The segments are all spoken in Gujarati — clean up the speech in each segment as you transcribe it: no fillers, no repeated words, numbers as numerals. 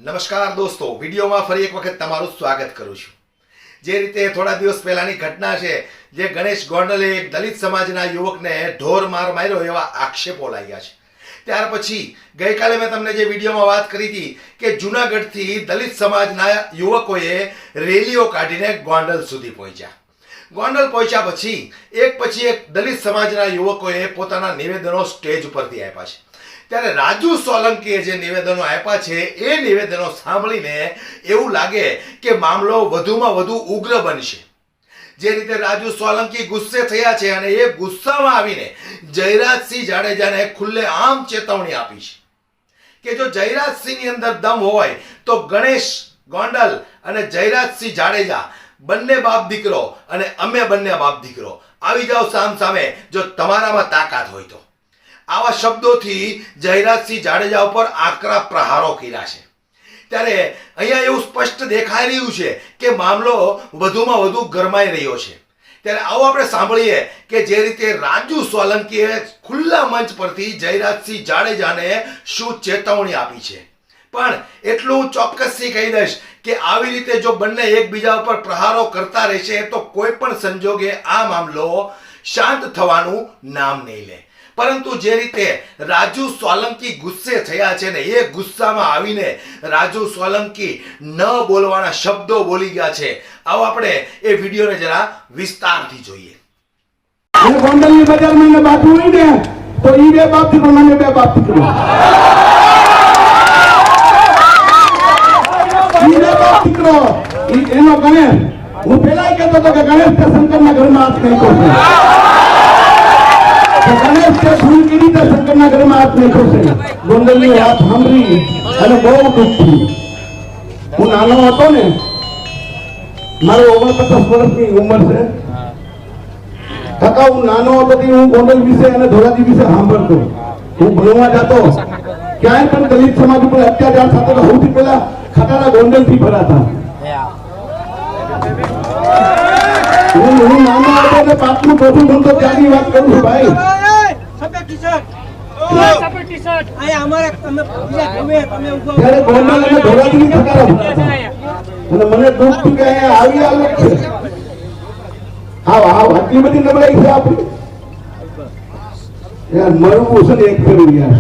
નમસ્કાર દોસ્તો, વિડીયોમાં ફરી એક વખત તમારું સ્વાગત કરું છું। જે રીતે થોડા દિવસ પહેલાની ઘટના છે, જે ગણેશ ગોંડલે એક દલિત સમાજના યુવકને ઢોર માર માર્યો એવા આક્ષેપો લાગ્યા છે। ત્યાર પછી ગઈકાલે મેં તમને જે વિડીયોમાં વાત કરી હતી કે જૂનાગઢથી દલિત સમાજના યુવકોએ રેલીઓ કાઢીને ગોંડલ સુધી પહોંચ્યા। ગોંડલ પહોંચ્યા પછી એક દલિત સમાજના યુવકોએ પોતાના નિવેદનો સ્ટેજ ઉપરથી આપ્યા છે। ત્યારે રાજુ સોલંકીએ જે નિવેદનો આપ્યા છે એ નિવેદનો સાંભળીને એવું લાગે કે મામલો વધુમાં વધુ ઉગ્ર બનશે। જે રીતે રાજુ સોલંકી ગુસ્સે થયા છે અને એ ગુસ્સામાં આવીને જયરાજસિંહ જાડેજાને ખુલ્લેઆમ ચેતવણી આપી છે કે જો જયરાજસિંહની અંદર દમ હોય તો ગણેશ ગોંડલ અને જયરાજસિંહ જાડેજા બંને બાપ દીકરો અને અમે બંને બાપ દીકરો આવી જાઓ સામસામે, જો તમારામાં તાકાત હોય તો। આવા શબ્દોથી જયરાજસિંહ જાડેજા ઉપર આકરા પ્રહારો કર્યા છે। ત્યારે અહીંયા એવું સ્પષ્ટ દેખાઈ રહ્યું છે કે મામલો વધુમાં વધુ ગરમાઈ રહ્યો છે। ત્યારે આવો આપણે સાંભળીએ કે જે રીતે રાજુ સોલંકીએ ખુલ્લા મંચ પરથી જયરાજસિંહ જાડેજાને શું ચેતવણી આપી છે। પણ એટલું ચોક્કસથી કહી દઈશ કે આવી રીતે જો બંને એકબીજા ઉપર પ્રહારો કરતા રહેશે તો કોઈ પણ સંજોગે આ મામલો શાંત થવાનું નામ નહીં લે। પરંતુ જે રીતે રાજુ સોલંકી ગુસ્સે થયા છે ને એ ગુસ્સામાં આવીને રાજુ સોલંકી ન બોલવાના શબ્દો બોલી ગયા છે। આવો આપણે એ વિડીયોને જરા વિસ્તારથી જોઈએ। ગોંડલની બજારમાં ને બાજુ હોય ને તો ઈ બે બાપ દીકરો મને બે બાપ દીકરો ઈ બે બાપ દીકરો એનો ગણેશ હું પેલા કહેતો હતો કે ગણેશ તે શંકરના ઘરમાં હાથ નહીં ખોશે, ગણેશ તે સુનગીરી તે શંકરના ઘરમાં હાથ નહીં ખોશે। ગોંડલની વાત સાંભળી અને બહુ દુઃખ થયું। હું નાનો હતો ને, મારો 49 વર્ષની ઉંમર છે કાકા। હું નાનો હતો તે હું ગોંડલ વિશે અને ધોરાજી વિશે સાંભળતો। હું ભણવા જતો, ક્યાંય પણ દલિત સમાજ ઉપર અત્યાચાર થતો તો સૌથી પહેલા ખટારા ગોંડલ થી ભરાતા। હું નાનો હતો એટલે પાંચમું ચોથું ભણતો ત્યાંની વાત કરું છું ભાઈ। ત્યારે ગોંડલ અને ધોરાજી ખટારા ભરાતા અને મને દુઃખ થયું કે અહીંયા આવી હાલત છે। આટલી બધી નબળાઈ છે આપણી યાર, મરવું છે ને એક ફેરું યાર।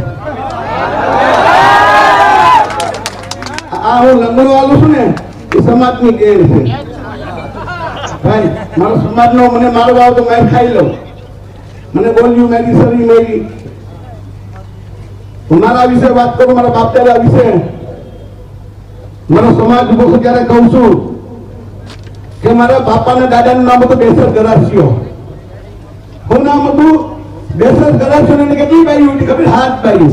આ હું લંગડો આલું છું ને એ સમાજની ગેર છે ભાઈ। મારો સમાજનો મને મારવા આવે તો માર ખાઈ લઉં, મને બોલ્યું મેરી સરી મેરી। મારા વિશે વાત કરું, મારા બાપ દાદા વિશે, મારો સમાજ ઉભો છે ત્યારે કહું છું કે મારા બાપા ને દાદા નું નામ હતું બેસર ગરાસિયો। શું નામ હતું? બેસર ગરાસિયો ને કેટલી બાઈ હતી ખબર? 7 બાઈ।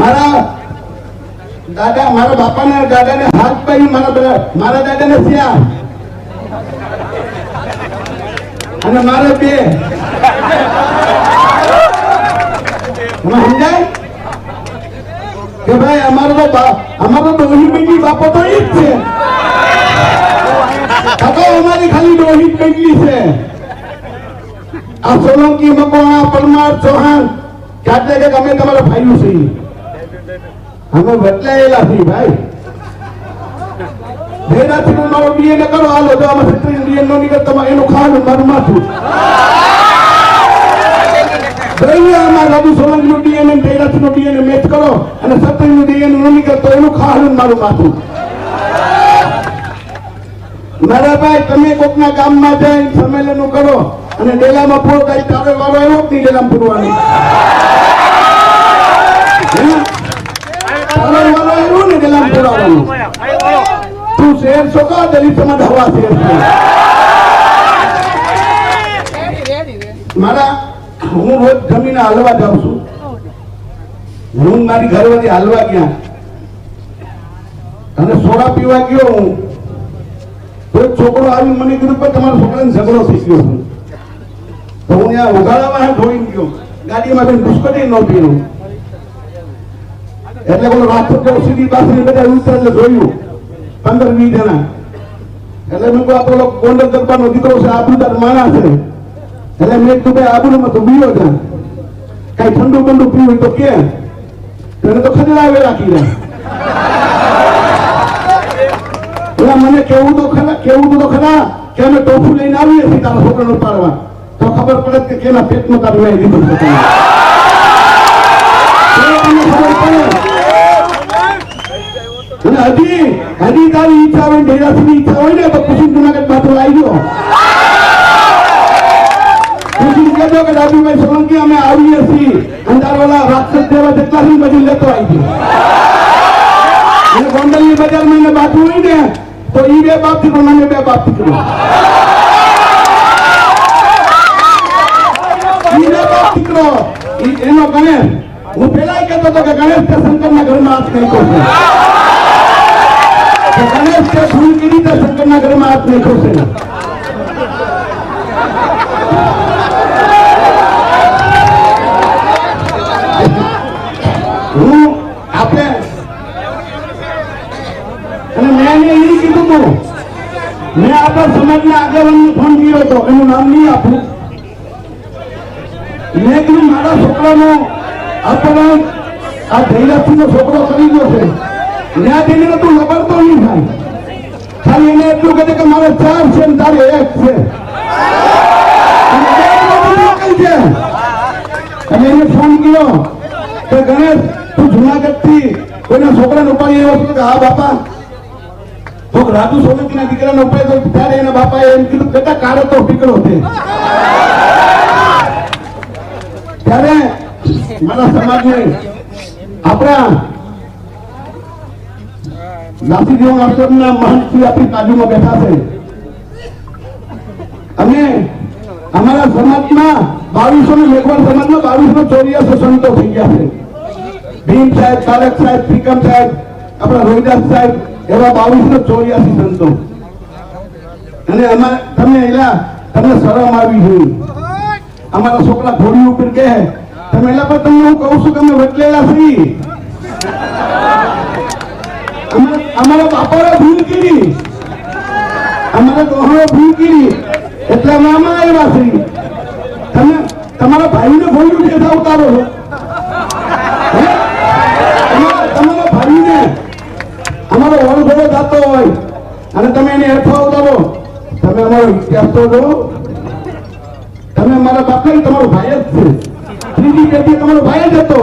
મારા બાપા ને દાદા ને 7 બાઈ, મારા દાદા ને 4 અને મારે 2। સમજાય કે ભાઈ અમારો ડોહી બેટી બાપો તો ઈ જ છે કાકા, અમારી ખાલી ડોહી બેટલી છે। આ સોલંકી, મકવાણા, પરમાર, ચૌહાણ ક્યાંક કે અમે તમારા ભાઈઓ છીએ, અમે બદલાયેલા છીએ ભાઈ। ભેરાથી મારો ડીએનએ કરો, હાલો જો આમાં ક્ષત્રિય ડીએનએ નો નીકળ તમારે એનું ખાવાનું મારું માથું રાજુ સોલંકી નું ડીએનએ ભેરાથી નું ડીએનએ મેચ કરો અને ક્ષત્રિય નું ડીએનએ નો નીકળ તો એનું ખાવાનું મારું માથું। મારા ભાઈ તમે કોકના ગામમાં જઈને સંમેલનો કરો અને ડેલામાં પૂરો કઈ તારે વાળો એવો જ નહીં ડેલામાં પૂરવાની તું શેર છો કા દલિત સમાજ હવા શેર છે મારા। હું રોજ જમીને હાલવા જાઉં છું, હું મારી ઘરવાળી હાલવા ગયા અને સોડા પીવા ગયો હું તો એક છોકરો આવી મને કીધું કે તમારા છોકરાને ઝઘડો થઈ ગયો છે। તો હું ત્યાં ઉઘાડામાં જોઈને ગયો, ગાડીમાં બેન પુષ્કટી ન પીવું એટલે કોઈ રાજકોટ જેવું સીધી બાસરી બધા ઉતરે એટલે જોયું 15-20 જણા। એટલે મેં કહું આ તો ગોંડલ દરબારનો દીકરો છે, આબુદાર માણસ છે, એટલે મેં કીધું ભાઈ આબુમાં તો બીયો છે કઈ ઠંડુ બંડુ પીવું હોય તો કે એને તો ખજડાવે રાખી દે. એટલે મને કેવું તો ખરા કે અમે ટોફું લઈને આવીએ છીએ તારા છોકરાને ઉપાડવા, તો ખબર પડે કે કેના પેટમાં તારું લઈ લીધું છે. અને હજી તારી ઈચ્છા હોય, ડેરાસની ઈચ્છા હોય ને તો પછી જુનાગઢ બાજુ આવી ગયો. પછી કહેજો કે દાદુભાઈ સોલંકી અમે આવીએ છીએ, અંધારવાળા રાક્ષસ જેવા જેટલા છે બધું લેતો આવી ગયો. અને ગોંડલની બજારમાં એને બાજુ હોય ને તો ઈ બે બાપ દીકરો ને બે બાપ દીકરો, ઈ બે બાપ દીકરો એનો ગણેશ. હું પેલા કહેતો હતો કે ગણેશ કે શંકરના ઘરમાં હાથ નાખ્યો છે, ગણેશ કે ભૂલ કરી તો શંકરના ઘરમાં હાથ નાખ્યો છે. હું આપણે અને મેં એ કીધું હતું, મેં આપણા સમાજના આગેવાનને ફોન કર્યો હતો, એનું નામ નહીં આપું. મેં કીધું મારા છોકરાનો અપહરણ આ ધૈર્યસિંહનો છોકરો કરી ગયો છે, ત્યાં જઈને તું લબડતો નહીં થાય, ખાલી એને એટલું કહે કે મારે 4 છે ને તારે 1 છે. અને એને ફોન કર્યો કે ગણેશ તું જુનાગઢ થી કોઈના છોકરાને ઉપાડી આવ્યો હતો કે હા બાપા, તો રાજુ સોલંકીના દીકરાને ઉપાડ્યો તો ત્યારે એના બાપાએ એમ કીધું બેટા કાળો તો દીકરો છે. ત્યારે મારા સમાજને આપણા નાસિક યોગ આશ્રમના મહંતજી આપણી બાજુમાં બેઠા છે. અમે અમારા સમાજમાં 2284 સમાજમાં 2284 સંતો થઈ ગયા છે. ભીમ સાહેબ, બાલક સાહેબ, ભીકમ સાહેબ, આપણા રોહિદાસ સાહેબ, એવા 2284 સંતો. અને તમને શરમ આવી જોઈએ. અમારા છોકરા ઘોડી ઉપર કહે તમે એલા પર તમને હું કહું છું કે અમે વટલેલા છીએ. અમારા બાપાએ ભૂલ કરી, અમારા ડોહાએ ભૂલ કરી એટલે અમે આમાં આવ્યા છીએ. તમે તમારા ભાઈને ઘોડી બેઠા ઉતારો છો, તમારા ભાઈને અમારો વળઘોડો થતો હોય અને તમે એને હેઠવા ઉતારો. તમે અમારો ઇતિહાસ તો જો, તમે મારા બાપા તમારો ભાઈ જ છે, ત્રીજી પેઢી તમારો ભાઈ જ હતો,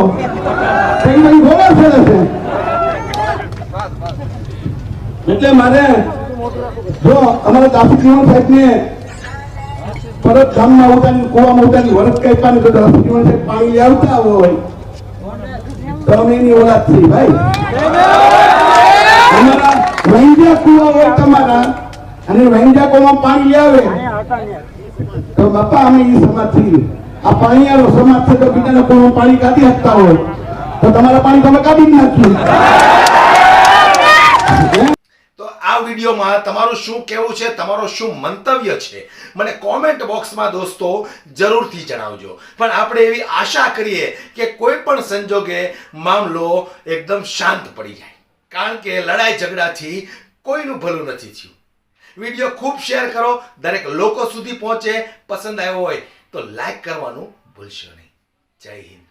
કઈ ઘોડા છે. એટલે મારે જો અમારા દાસુજીવન સાહેબ ને પરત ગામમાં ઉતારી કુવામાં ઉતારી વરસ કઈ પાણી તો દાસુજીવન સાહેબ પાણી આવતા હોય તો અમે એની ઓલાદ છીએ ભાઈ. અમારા વૈંજા કુવા હોય તમારા અને વૈંજા કુવામાં પાણી આવે તો બાપા અમે એ સમાજ છીએ. આ પાણીયાળો સમાજ છે તો બીજાના કુવામાં પાણી કાઢી શકતા હોય તો તમારા પાણી તમે કાઢી જ નાખ્યું. તો આ વિડીયોમાં તમારું શું કહેવું છે, તમારો શું મંતવ્ય છે, મને કોમેન્ટ બોક્સમાં દોસ્તો જરૂરથી જણાવજો. પણ આપણે એવી આશા કરીએ કે કોઈ પણ સંજોગે મામલો એકદમ શાંત પડી જાય, કારણ કે લડાઈ ઝઘડાથી કોઈનું ભલું નથી થયું. વિડીયો ખૂબ શેર કરો, દરેક લોકો સુધી પહોંચે. પસંદ આવ્યો હોય તો લાઈક કરવાનું ભૂલશો નહીં. જય હિન્દ.